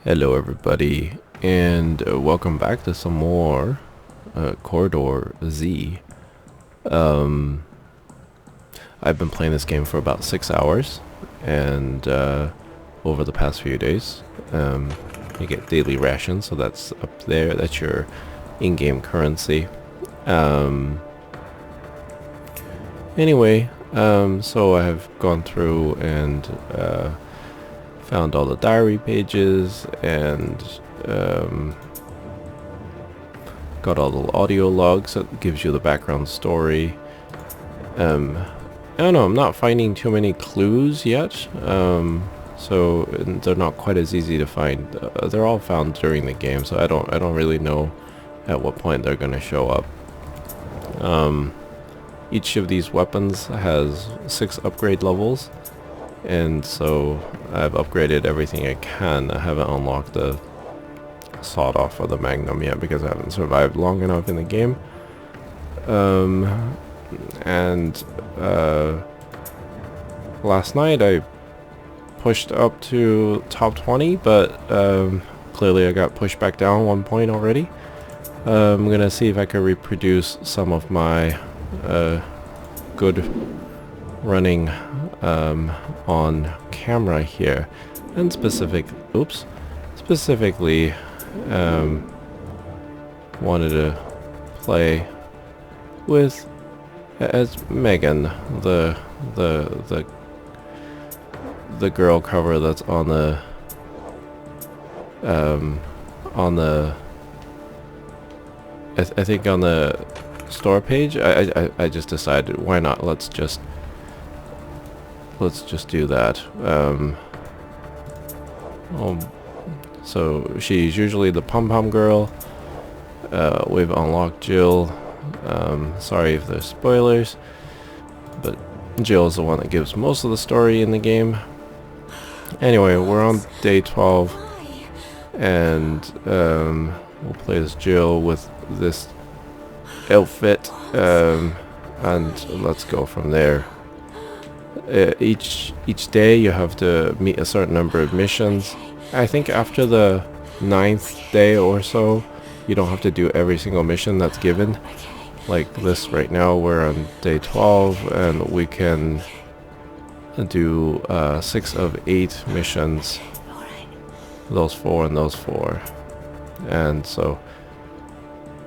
Hello everybody, and welcome back to some more Corridor Z. I've been playing this game for about 6 hours, and over the past few days. You get daily rations, so that's up there, that's your in-game currency. Anyway, so I have gone through and found all the diary pages and got all the audio logs that gives you the background story. I don't know, I'm not finding too many clues yet, so they're not quite as easy to find. They're all found during the game, so I don't really know at what point they're gonna show up. Each of these weapons has 6 upgrade levels, and so I've upgraded everything I can. I haven't unlocked the sawed-off or the magnum yet because I haven't survived long enough in the game. Last night I pushed up to top 20, but clearly I got pushed back down 1 point already. I'm gonna see if I can reproduce some of my good running on camera here, and specifically wanted to play with as Megan, the girl cover that's on the I think on the store page. I just decided, why not, let's just do that. So she's usually the pom-pom girl. We've unlocked Jill. Sorry if there's spoilers, but Jill is the one that gives most of the story in the game. Anyway, we're on day 12, and we'll play as Jill with this outfit, and let's go from there. Each day you have to meet a certain number of missions. I think after the 9th day or so, you don't have to do every single mission that's given. Like this right now, we're on day 12, and we can do 6 of 8 missions. Those 4 and those 4. And so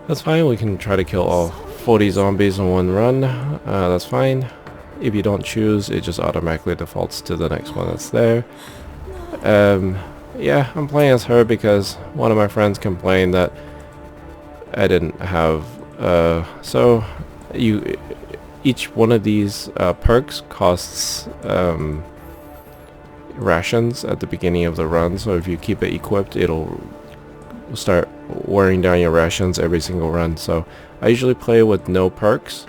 that's fine. We can try to kill all 40 zombies in one run. That's fine. If you don't choose, it just automatically defaults to the next one that's there. Yeah, I'm playing as her because one of my friends complained that I didn't have each one of these perks costs rations at the beginning of the run, so if you keep it equipped, it'll start wearing down your rations every single run. So I usually play with no perks,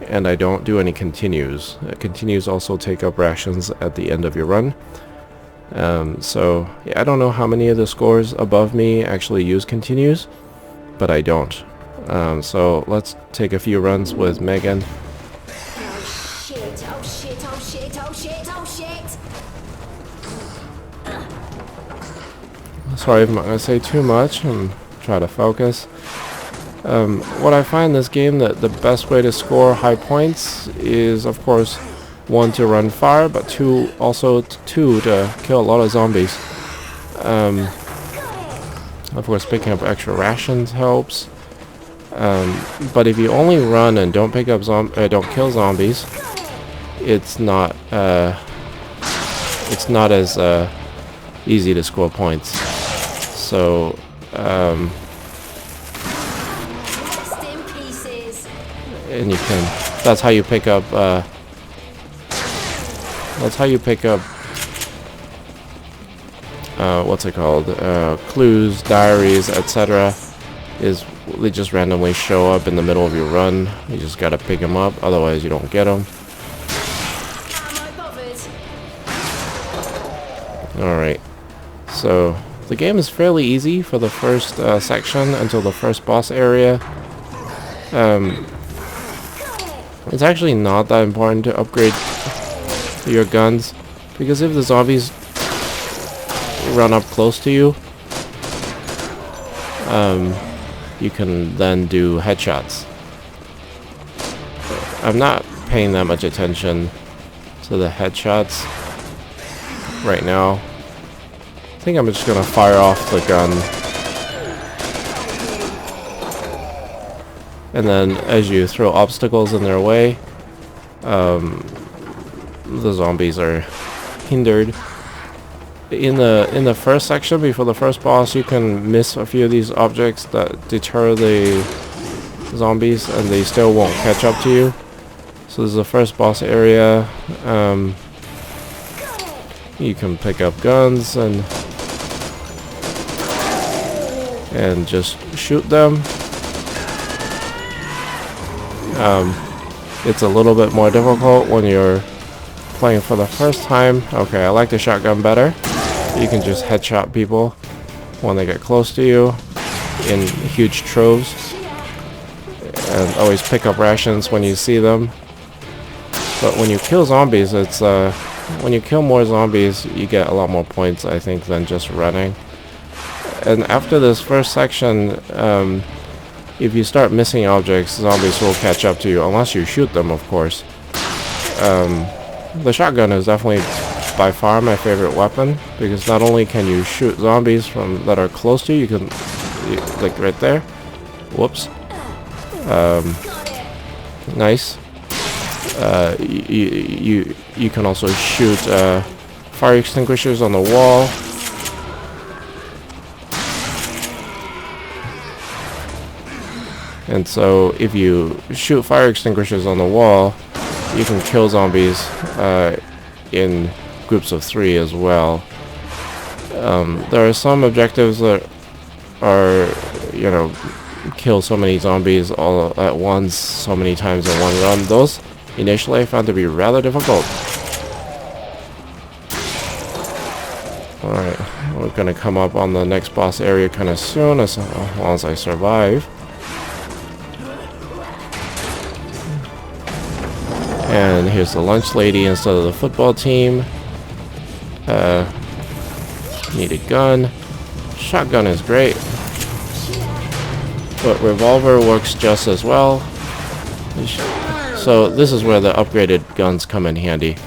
and I don't do any continues. Continues also take up rations at the end of your run. So yeah, I don't know how many of the scores above me actually use continues, but I don't. So let's take a few runs with Megan. Oh shit, oh shit, oh shit, oh shit, oh shit! Sorry if I'm not going to say too much and try to focus. What I find in this game, that the best way to score high points is, of course, 1, to run far, but 2 to kill a lot of zombies. Of course, picking up extra rations helps. But if you only run and don't pick up don't kill zombies, it's not as easy to score points. So and you can, that's how you pick up what's it called, clues, diaries, etc. is they just randomly show up in the middle of your run. You just gotta pick them up, otherwise you don't get them. Alright, so the game is fairly easy for the first section until the first boss area. It's actually not that important to upgrade your guns, because if the zombies run up close to you, you can then do headshots. I'm not paying that much attention to the headshots right now. I think I'm just gonna fire off the gun. And then as you throw obstacles in their way, the zombies are hindered. In the first section, before the first boss, you can miss a few of these objects that deter the zombies, and they still won't catch up to you. So this is the first boss area. You can pick up guns and just shoot them. It's a little bit more difficult when you're playing for the first time. Okay, I like the shotgun better. You can just headshot people when they get close to you in huge troves, and always pick up rations when you see them. But when you kill zombies, it's when you kill more zombies, you get a lot more points, I think, than just running. And after this first section, if you start missing objects, zombies will catch up to you, unless you shoot them, of course. The shotgun is definitely by far my favorite weapon, because not only can you shoot zombies from that are close to you, you can, like right there. Whoops. Nice. You can also shoot fire extinguishers on the wall. And so if you shoot fire extinguishers on the wall, you can kill zombies in groups of 3 as well. There are some objectives that are, you know, kill so many zombies all at once, so many times in one run. Those initially I found to be rather difficult. Alright, we're gonna come up on the next boss area kind of soon, as long as I survive. And here's the lunch lady instead of the football team. Need a gun. Shotgun is great, but revolver works just as well. So this is where the upgraded guns come in handy.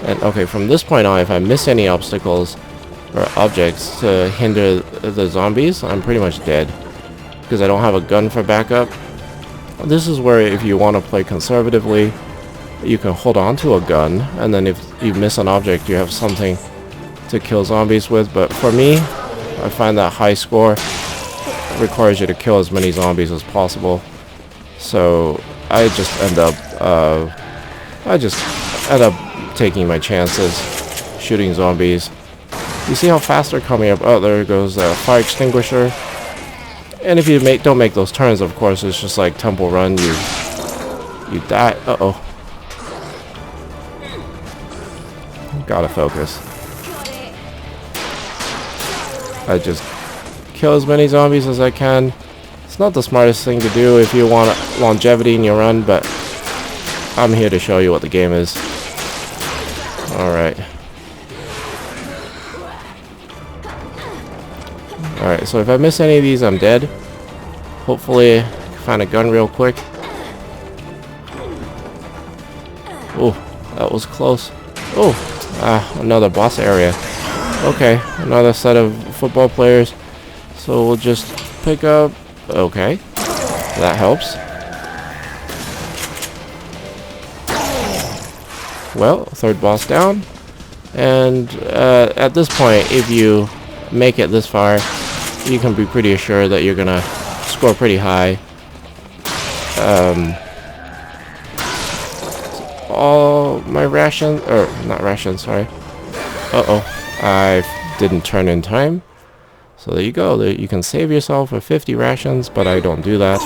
And okay, from this point on, if I miss any obstacles or objects to hinder the zombies, I'm pretty much dead, because I don't have a gun for backup. This is where, if you want to play conservatively, you can hold on to a gun, and then if you miss an object, you have something to kill zombies with. But for me, I find that high score requires you to kill as many zombies as possible. So I just end up taking my chances, shooting zombies. You see how fast they're coming up? Oh, there goes the fire extinguisher. And if you don't make those turns, of course, it's just like Temple Run. You die. Uh-oh. Gotta focus. I just kill as many zombies as I can. It's not the smartest thing to do if you want longevity in your run, but I'm here to show you what the game is. Alright. Alright, so if I miss any of these, I'm dead. Hopefully, I can find a gun real quick. Oh, that was close. Oh, another boss area. Okay, another set of football players. So we'll just pick up... Okay, that helps. Well, third boss down. And at this point, if you make it this far, you can be pretty assured that you're gonna score pretty high. All my rations, or not rations, sorry. Uh-oh, I didn't turn in time. So there you go. You can save yourself for 50 rations, but I don't do that.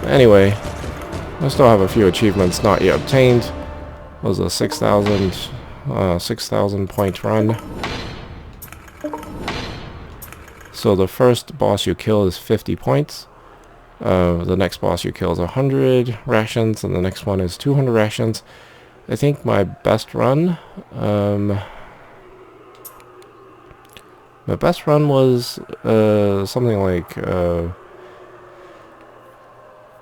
Anyway, I still have a few achievements not yet obtained. It was a 6,000 point run. So the first boss you kill is 50 points. The next boss you kill is 100 rations, and the next one is 200 rations. I think my best run, my best run was something like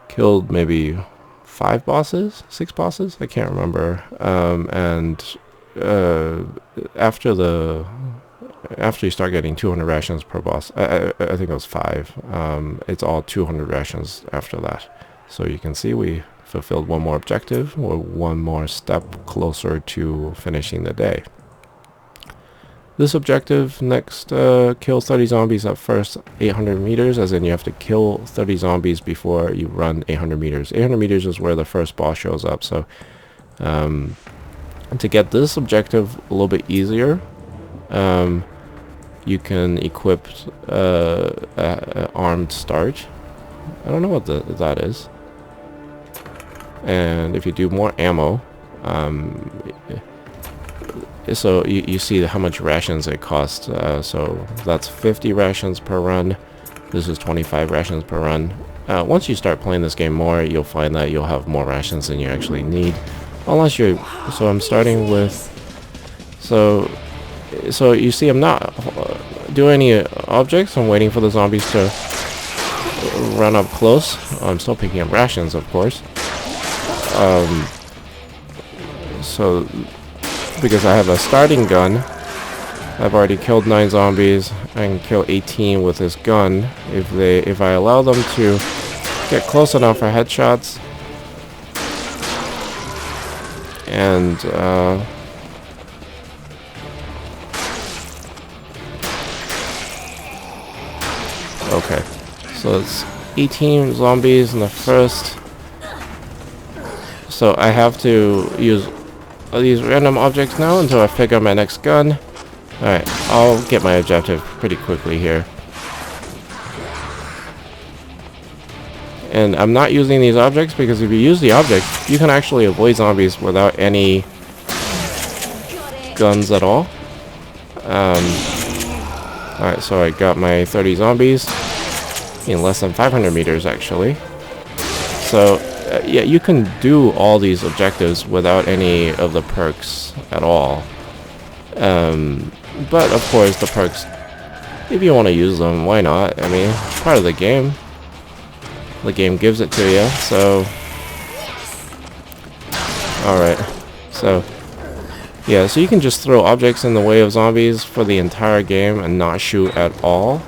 killed maybe 5 bosses, 6 bosses, I can't remember. And after you start getting 200 rations per boss, I think it was 5. It's all 200 rations after that. So you can see we fulfilled one more objective. We're one more step closer to finishing the day. This objective next, kill 30 zombies at first 800 meters, as in you have to kill 30 zombies before you run 800 meters. 800 meters is where the first boss shows up, so to get this objective a little bit easier, you can equip armed start. I don't know what that is. And if you do more ammo, so you see how much rations it costs. So that's 50 rations per run. This is 25 rations per run. Once you start playing this game more, you'll find that you'll have more rations than you actually need. Unless you're... So I'm starting with... So you see I'm not doing any objects. I'm waiting for the zombies to run up close. I'm still picking up rations, of course. So... Because I have a starting gun, I've already killed 9 zombies. I can kill 18 with this gun if I allow them to get close enough for headshots. And okay, so it's 18 zombies in the first. So I have to use these random objects now until I figure out my next gun. Alright, I'll get my objective pretty quickly here. And I'm not using these objects because if you use the objects, you can actually avoid zombies without any guns at all. Alright, so I got my 30 zombies in less than 500 meters actually. So yeah, you can do all these objectives without any of the perks at all. But of course the perks, if you want to use them, why not? I mean, it's part of the game. The game gives it to you, so... Alright, so... Yeah, so you can just throw objects in the way of zombies for the entire game and not shoot at all.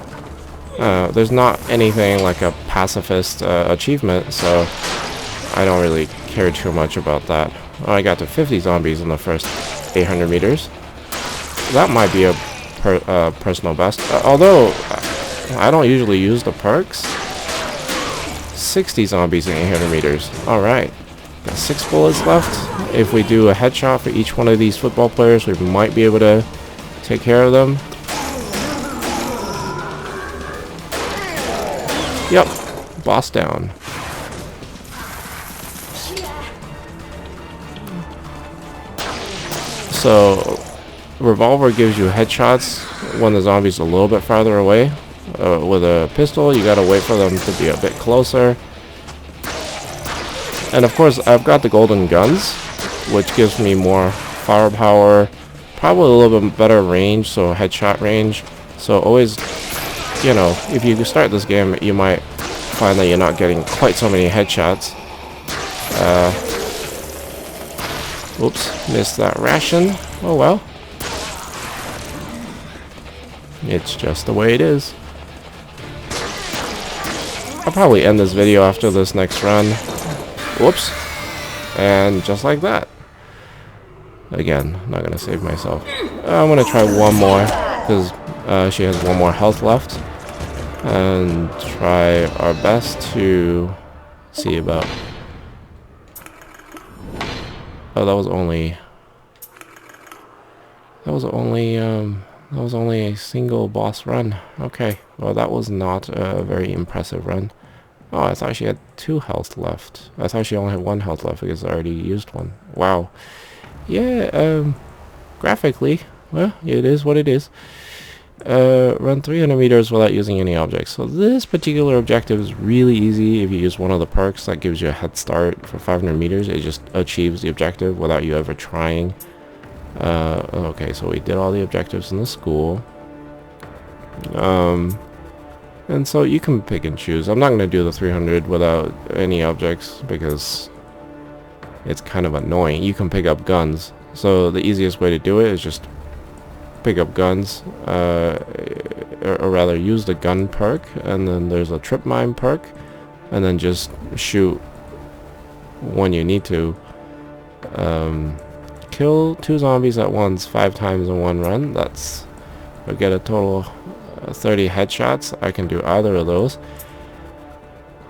There's not anything like a pacifist achievement, so I don't really care too much about that. Oh, I got to 50 zombies in the first 800 meters. That might be a personal best. Although, I don't usually use the perks. 60 zombies in 800 meters. Alright. Got 6 bullets left. If we do a headshot for each one of these football players, we might be able to take care of them. Yep. Boss down. So, revolver gives you headshots when the zombie's a little bit farther away. With a pistol, you gotta wait for them to be a bit closer. And of course, I've got the golden guns, which gives me more firepower, probably a little bit better range, so headshot range. So always, you know, if you start this game, you might find that you're not getting quite so many headshots. Oops, missed that ration. Oh well. It's just the way it is. I'll probably end this video after this next run. Whoops. And just like that. Again, I'm not going to save myself. I'm going to try one more, because she has one more health left. And try our best to see about... Oh, that was only a single boss run. Okay, well that was not a very impressive run. Oh, I thought she had 2 health left. I thought she only had 1 health left because I already used one. Wow. Yeah, graphically, well, it is what it is. Run 300 meters without using any objects. So this particular objective is really easy if you use one of the perks that gives you a head start for 500 meters. It just achieves the objective without you ever trying. Okay, so we did all the objectives in the school. And so you can pick and choose. I'm not going to do the 300 without any objects because it's kind of annoying. You can pick up guns. So the easiest way to do it is just pick up guns, or rather use the gun perk, and then there's a trip mine perk, and then just shoot when you need to. Kill 2 zombies at once 5 times in one run. That's I get a total 30 headshots. I can do either of those.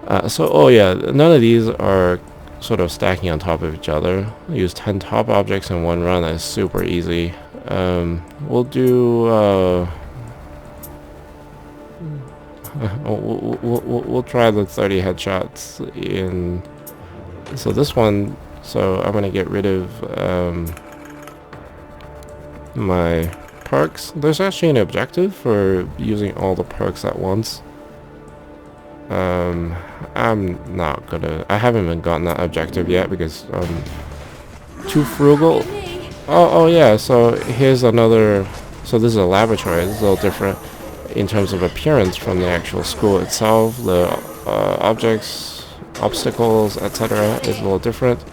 Oh yeah, none of these are sort of stacking on top of each other. Use 10 top objects in one run. That's super easy. We'll do we'll try the 30 headshots in. So this one, so I'm gonna get rid of my perks. There's actually an objective for using all the perks at once. I'm not gonna. I haven't even gotten that objective yet because I'm too frugal. Oh yeah, so here's another. So this is a laboratory. It's a little different in terms of appearance from the actual school itself. The objects, obstacles, etc. is a little different.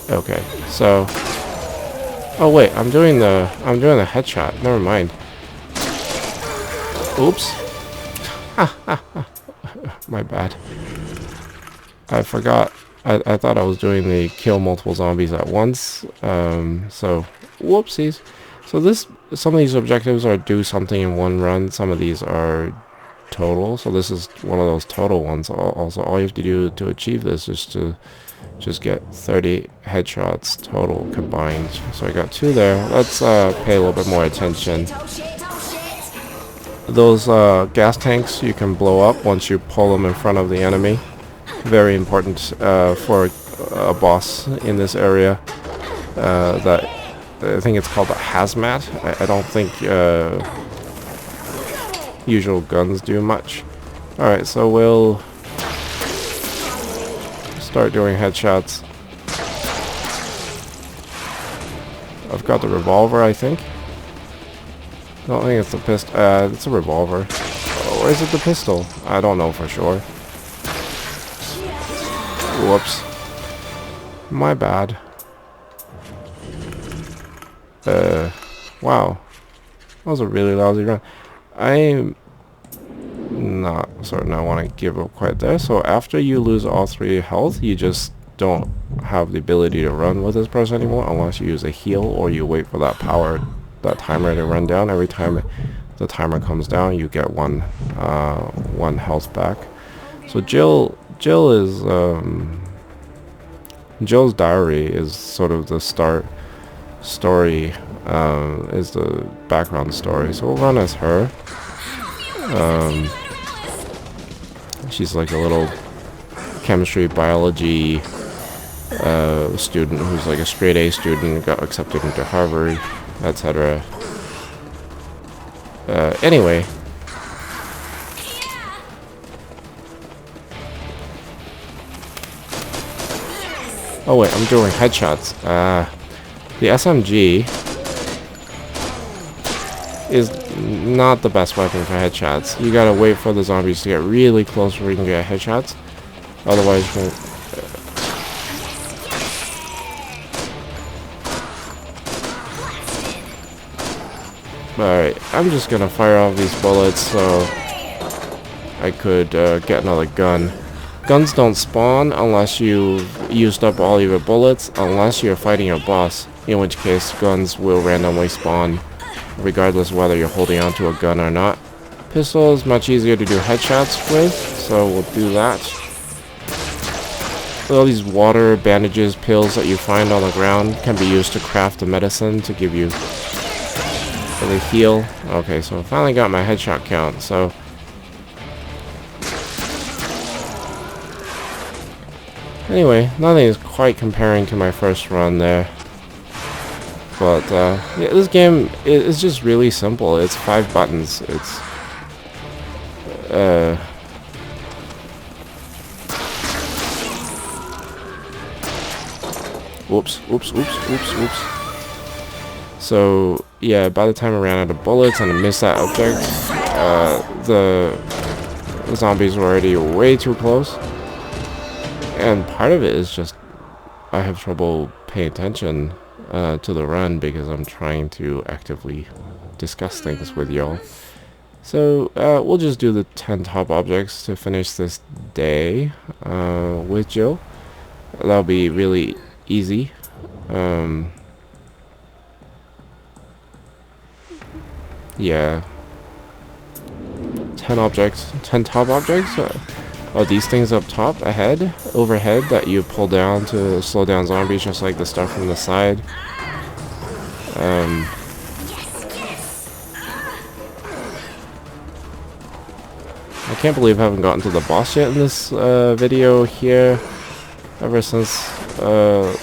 Okay, so. Oh wait, I'm doing the headshot. Never mind. Oops. My bad. I forgot. I thought I was doing the kill multiple zombies at once. So, whoopsies. So some of these objectives are do something in one run. Some of these are total. So this is one of those total ones. Also, all you have to do to achieve this is to just get 30 headshots total combined. So I got 2 there. Let's pay a little bit more attention. Those gas tanks you can blow up once you pull them in front of the enemy. Very important for a boss in this area. That I think it's called a hazmat. I don't think usual guns do much. Alright, so we'll start doing headshots. I've got the revolver, I think. I don't think it's the pistol. It's a revolver. Or is it the pistol? I don't know for sure. Whoops. My bad. Wow. That was a really lousy run. I'm not certain I want to give up quite there. So after you lose all 3 health, you just don't have the ability to run with this person anymore unless you use a heal or you wait for that timer to run down. Every time the timer comes down, you get one health back. So Jill is Jill's diary is sort of the story, is the background story. So we'll run as her. She's like a little chemistry, biology student who's like a straight A student, got accepted into Harvard, etc. Anyway. Oh wait, I'm doing headshots. The SMG is not the best weapon for headshots. You gotta wait for the zombies to get really close before you can get headshots. Otherwise, you can... Alright, I'm just gonna fire off these bullets so I could get another gun. Guns don't spawn unless you've used up all your bullets, unless you're fighting a boss, in which case guns will randomly spawn regardless of whether you're holding onto a gun or not. Pistol is much easier to do headshots with, so we'll do that. All these water, bandages, pills that you find on the ground can be used to craft the medicine to give you the heal. Okay, so I finally got my headshot count, so... Anyway, nothing is quite comparing to my first run there. But yeah, this game is just really simple. It's 5 buttons. It's whoops, whoops, whoops, whoops, whoops. So yeah, by the time I ran out of bullets and I missed that object, the zombies were already way too close. And part of it is just I have trouble paying attention to the run because I'm trying to actively discuss things with y'all. So we'll just do the 10 top objects to finish this day with Jill. That'll be really easy. Yeah. 10 objects, 10 top objects. These things up top, ahead, overhead, that you pull down to slow down zombies, just like the stuff from the side. I can't believe I haven't gotten to the boss yet in this video here. Ever since the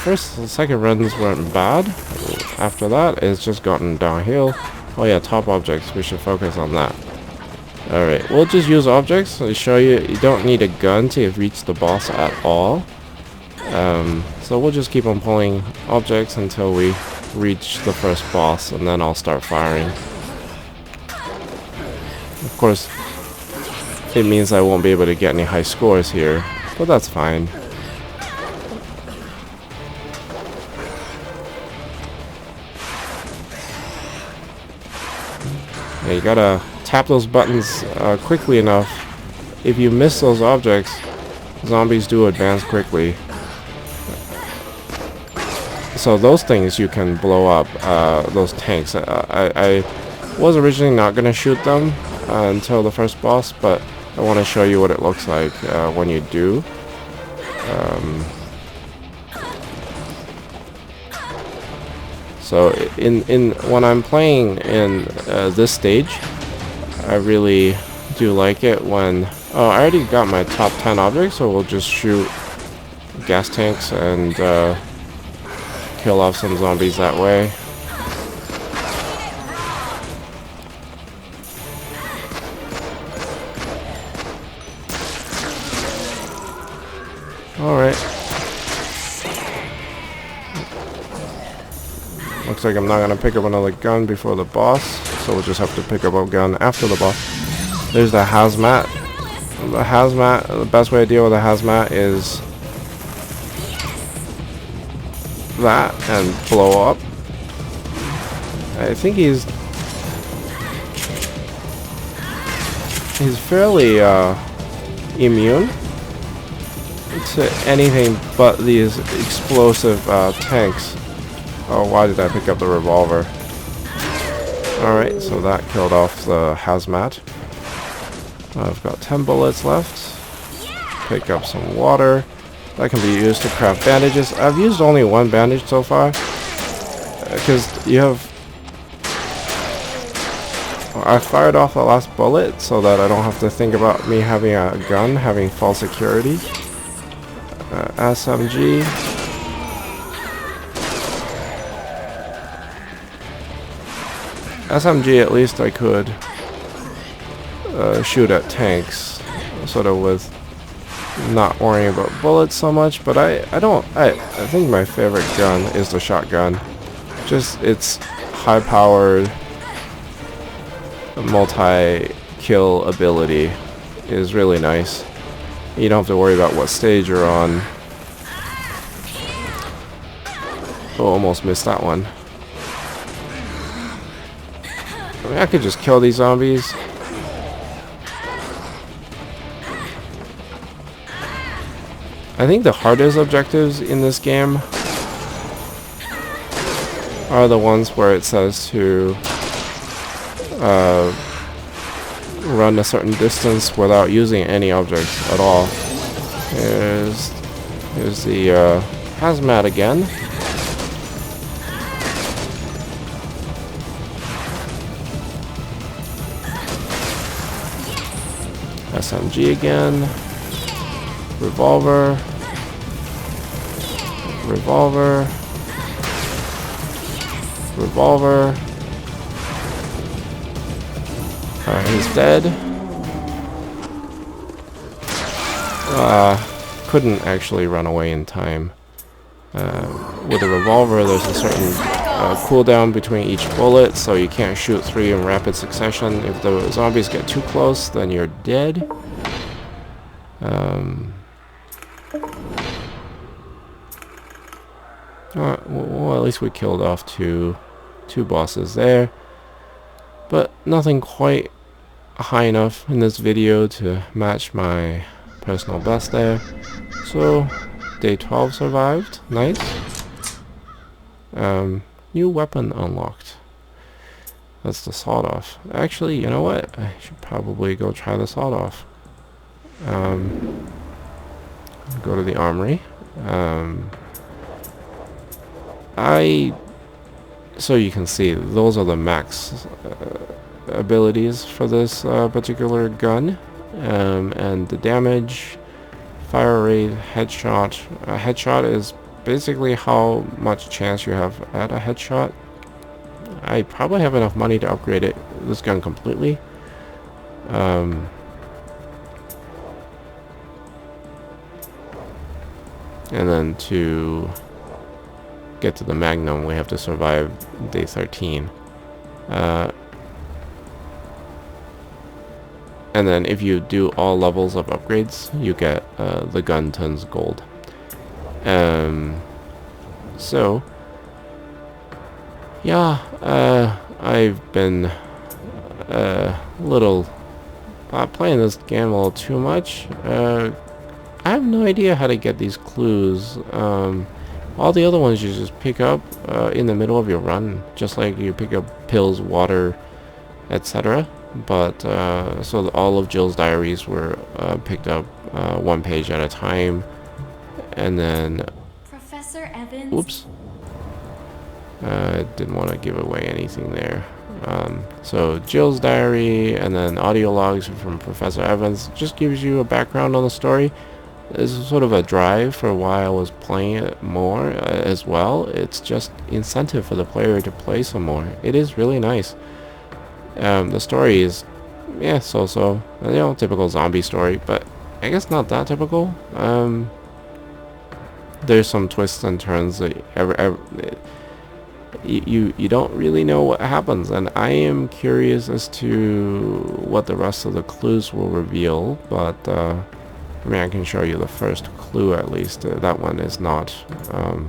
first and second runs weren't bad. After that, it's just gotten downhill. Oh yeah, top objects, we should focus on that. Alright, we'll just use objects to show you. You don't need a gun to reach the boss at all. So we'll just keep on pulling objects until we reach the first boss, and then I'll start firing. Of course, it means I won't be able to get any high scores here, but that's fine. Yeah, you gotta tap those buttons quickly enough. If you miss those objects, zombies do advance quickly. So those things you can blow up, those tanks. I was originally not going to shoot them until the first boss, but I want to show you what it looks like when you do. So when I'm playing in this stage, I really do like it when... Oh, I already got my top 10 objects, so we'll just shoot gas tanks and kill off some zombies that way. Alright. Looks like I'm not going to pick up another gun before the boss, so we'll just have to pick up a gun after the boss. There's the hazmat. The hazmat, the best way to deal with a hazmat is that and blow up. I think he's fairly immune to anything but these explosive tanks. Oh, why did I pick up the revolver? Alright, so that killed off the hazmat. I've got 10 bullets left. Pick up some water. That can be used to craft bandages. I've used only one bandage so far. Because you have... I fired off the last bullet so that I don't have to think about me having a gun, having full security. SMG. SMG, at least I could shoot at tanks, sort of with not worrying about bullets so much. But I think my favorite gun is the shotgun. Just its high-powered multi-kill ability is really nice. You don't have to worry about what stage you're on. Oh, almost missed that one. I mean, I could just kill these zombies. I think the hardest objectives in this game are the ones where it says to run a certain distance without using any objects at all. Here's the hazmat again. SMG again. Revolver. Revolver. revolver. He's dead. Couldn't actually run away in time. With a revolver, there's a certain cooldown between each bullet, so you can't shoot 3 in rapid succession. If the zombies get too close, then you're dead. Well, at least we killed off two bosses there, but nothing quite high enough in this video to match my personal best there. So day 12 survived. Nice. New weapon unlocked. That's the sawed-off. Actually, you know what? I should probably go try the sawed-off. Go to the armory. So you can see, those are the max abilities for this particular gun. And the damage, fire rate, headshot. A headshot is basically how much chance you have at a headshot. I probably have enough money to upgrade this gun completely. And then to get to the Magnum, we have to survive day 13. And then if you do all levels of upgrades, you get the gun turns gold. So yeah, I've been playing this game a little too much. I have no idea how to get these clues. All the other ones you just pick up in the middle of your run, just like you pick up pills, water, etc. But so all of Jill's diaries were picked up 1 page at a time, and then Professor Evans. oops, didn't want to give away anything there. So Jill's diary and then audio logs from Professor Evans just gives you a background on the story. It's sort of a drive for why I was playing it more as well. It's just incentive for the player to play some more. It is really nice. The story is, yeah, so-so. You know, typical zombie story, but I guess not that typical. There's some twists and turns that you don't really know what happens, and I am curious as to what the rest of the clues will reveal, but I mean, I can show you the first clue at least. That one is not.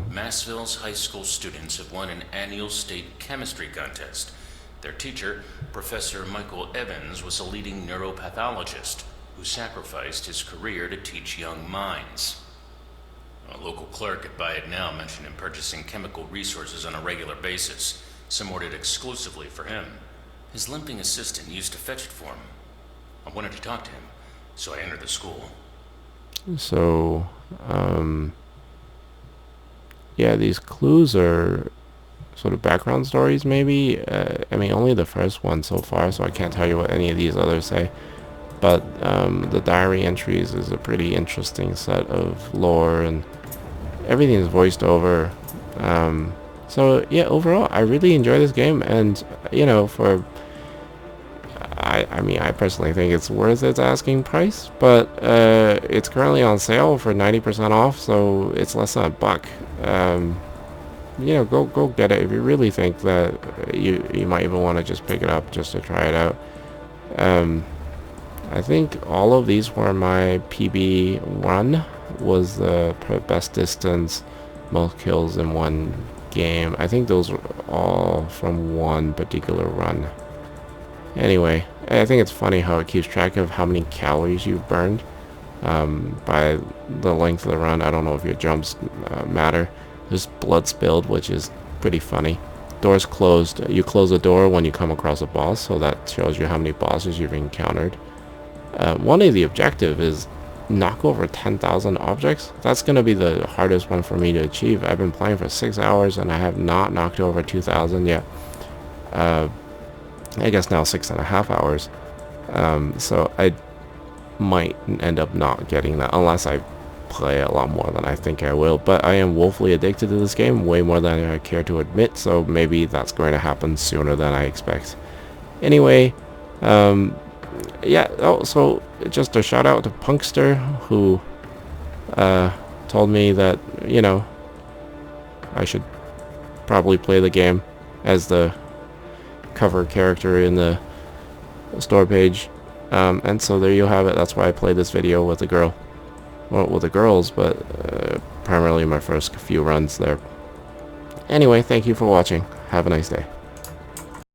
Massville's high school students have won an annual state chemistry contest. Their teacher, Professor Michael Evans, was a leading neuropathologist who sacrificed his career to teach young minds. A local clerk at Buy It Now mentioned him purchasing chemical resources on a regular basis, some ordered exclusively for him. His limping assistant used to fetch it for him. I wanted to talk to him, so I entered the school. So, yeah, these clues are sort of background stories, maybe. I mean, only the first one so far, so I can't tell you what any of these others say. But the diary entries is a pretty interesting set of lore, and everything is voiced over. So, yeah, overall, I really enjoy this game, and, you know, I mean, I personally think it's worth its asking price, but it's currently on sale for 90% off, so it's less than $1. You know, go get it if you really think that you might even want to just pick it up just to try it out. I think all of these were my PB run, was the best distance, most kills in one game. I think those were all from one particular run. Anyway, I think it's funny how it keeps track of how many calories you've burned by the length of the run. I don't know if your jumps matter. There's blood spilled, which is pretty funny. Doors closed. You close the door when you come across a boss, so that shows you how many bosses you've encountered. One of the objectives is knock over 10,000 objects. That's going to be the hardest one for me to achieve. I've been playing for 6 hours and I have not knocked over 2,000 yet. I guess now 6.5 hours. So I might end up not getting that unless I play a lot more than I think I will. But I am woefully addicted to this game, way more than I care to admit, so maybe that's going to happen sooner than I expect. Anyway, yeah, oh, so just a shout out to Punkster, who told me that, you know, I should probably play the game as the cover character in the store page. And so there you have it. That's why I played this video with the girl. Well, with the girls, but primarily my first few runs there. Anyway, thank you for watching. Have a nice day.